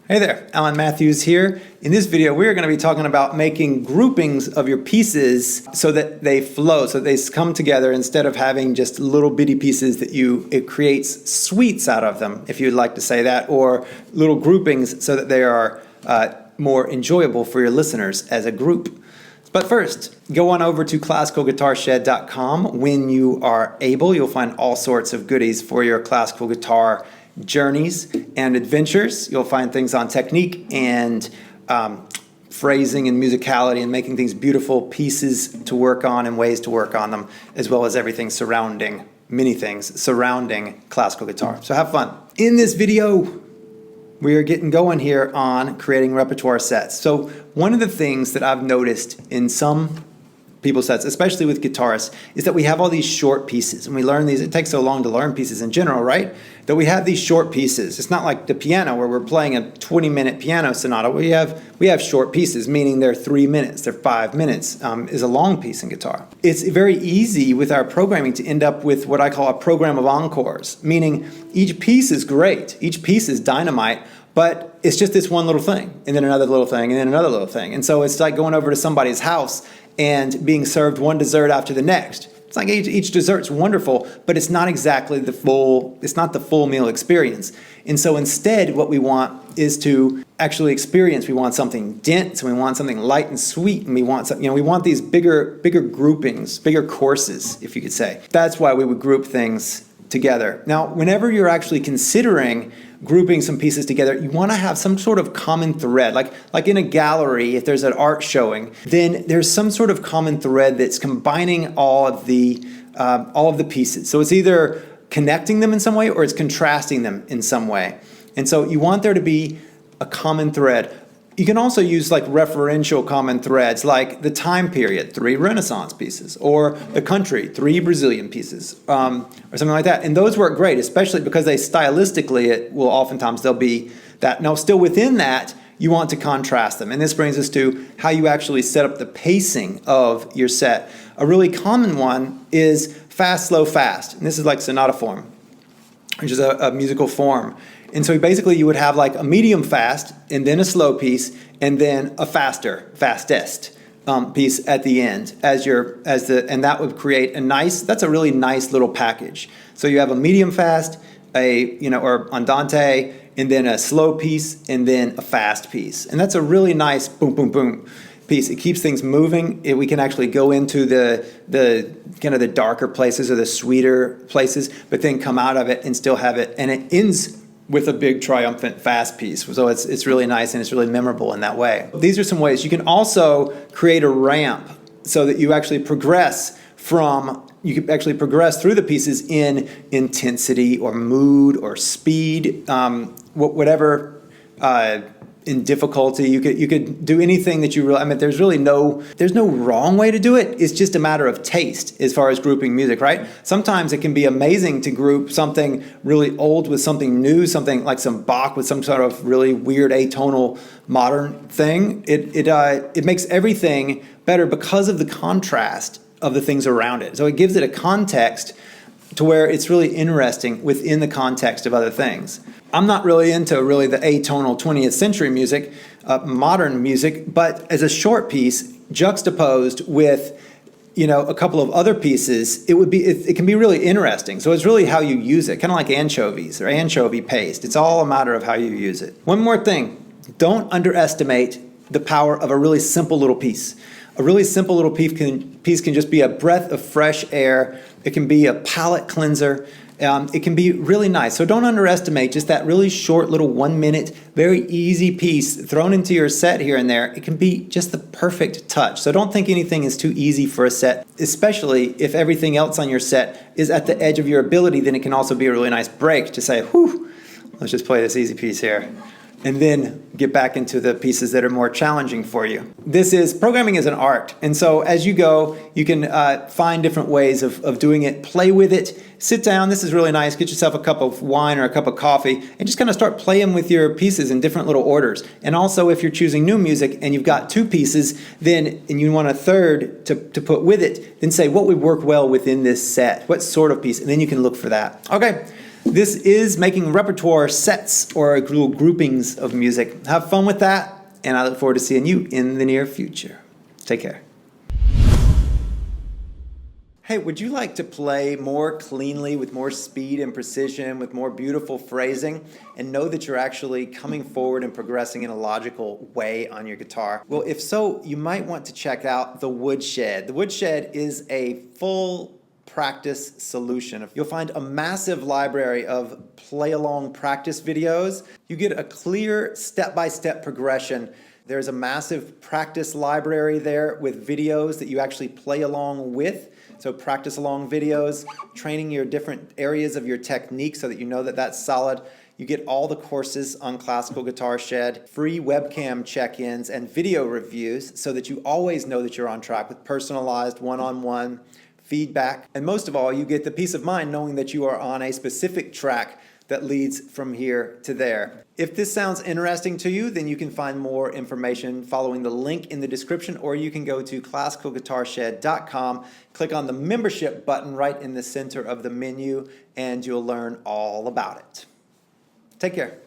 Hey there, Alan Matthews here. In this video, we're going to be talking about making groupings of your pieces so that they flow, so that they come together instead of having just little bitty pieces that it creates suites out of them, if you'd like to say that, or little groupings so that they are more enjoyable for your listeners as a group. But first, go on over to classicalguitarshed.com. When you are able, you'll find all sorts of goodies for your classical guitar journeys and adventures. You'll find things on technique and phrasing and musicality and making things beautiful pieces to work on and ways to work on them, as well as everything surrounding, many things surrounding classical guitar. So have fun. In this video, we are getting going here on creating repertoire sets. So one of the things that I've noticed in some people's sets, especially with guitarists, is that we have all these short pieces, and we learn these. It takes so long to learn pieces in general, right? That we have these short pieces. It's not like the piano where we're playing a 20-minute piano sonata. We have short pieces, meaning they're 3 minutes, they're 5 minutes, is a long piece in guitar. It's very easy with our programming to end up with what I call a program of encores, meaning each piece is great, each piece is dynamite, but it's just this one little thing, and then another little thing, and then another little thing. And so it's like going over to somebody's house and being served one dessert after the next. It's like each dessert's wonderful, but it's not exactly it's not the full meal experience. And so instead, what we want is to actually experience. We want something dense, and we want something light and sweet, and we want we want these bigger groupings, bigger courses, if you could say. That's why we would group things together. Now, whenever you're actually considering grouping some pieces together, you want to have some sort of common thread. Like in a gallery, if there's an art showing, then there's some sort of common thread that's combining all of the pieces. So it's either connecting them in some way or it's contrasting them in some way. And so you want there to be a common thread. You can also use like referential common threads, like the time period, 3 Renaissance pieces, or the country, 3 Brazilian pieces, or something like that. And those work great, especially because they'll be that. Now, still within that, you want to contrast them. And this brings us to how you actually set up the pacing of your set. A really common one is fast, slow, fast. And this is like sonata form, which is a musical form. And so basically you would have like a medium fast and then a slow piece and then a fastest piece at the end and that would create that's a really nice little package. So you have a medium fast, or andante, and then a slow piece and then a fast piece. And that's a really nice boom, boom, boom piece. It keeps things moving. We can actually go into the kind of the darker places or the sweeter places, but then come out of it and still have it. And it ends with a big triumphant fast piece. So it's really nice and it's really memorable in that way. These are some ways. You can also create a ramp so that you actually progress through the pieces in intensity or mood or speed, whatever in difficulty. You could do anything that you really, there's no wrong way to do it. It's just a matter of taste as far as grouping music, right? Sometimes it can be amazing to group something really old with something new, something like some Bach with some sort of really weird atonal modern thing. It makes everything better because of the contrast of the things around it. So it gives it a context to where it's really interesting within the context of other things. I'm not really into the atonal 20th century music, modern music, but as a short piece juxtaposed with a couple of other pieces, it can be really interesting. So it's really how you use it, kind of like anchovies or anchovy paste. It's all a matter of how you use it. One more thing, don't underestimate the power of a really simple little piece. A really simple little piece can just be a breath of fresh air. It can be a palate cleanser. It can be really nice. So don't underestimate just that really short little 1 minute, very easy piece thrown into your set here and there. It can be just the perfect touch. So don't think anything is too easy for a set, especially if everything else on your set is at the edge of your ability. Then it can also be a really nice break to say, whew, let's just play this easy piece here, and then get back into the pieces that are more challenging for you. Programming is an art, and so as you go, you can find different ways of doing it, play with it, sit down, this is really nice, get yourself a cup of wine or a cup of coffee, and just kind of start playing with your pieces in different little orders. And also if you're choosing new music and you've got 2 pieces, and you want a third to put with it, then say what would work well within this set, what sort of piece, and then you can look for that. Okay. This is making repertoire sets or little groupings of music. Have fun with that, and I look forward to seeing you in the near future. Take care. Hey, would you like to play more cleanly, with more speed and precision, with more beautiful phrasing, and know that you're actually coming forward and progressing in a logical way on your guitar? Well, if so, you might want to check out the Woodshed. The Woodshed is a full practice solution. You'll find a massive library of play-along practice videos. You get a clear step-by-step progression. There's a massive practice library there with videos that you actually play along with. So practice along videos, training your different areas of your technique so that you know that that's solid. You get all the courses on Classical Guitar Shed, free webcam check-ins and video reviews so that you always know that you're on track with personalized one-on-one feedback. And most of all, you get the peace of mind knowing that you are on a specific track that leads from here to there. If this sounds interesting to you, then you can find more information following the link in the description, or you can go to classicalguitarshed.com, click on the membership button right in the center of the menu, and you'll learn all about it. Take care.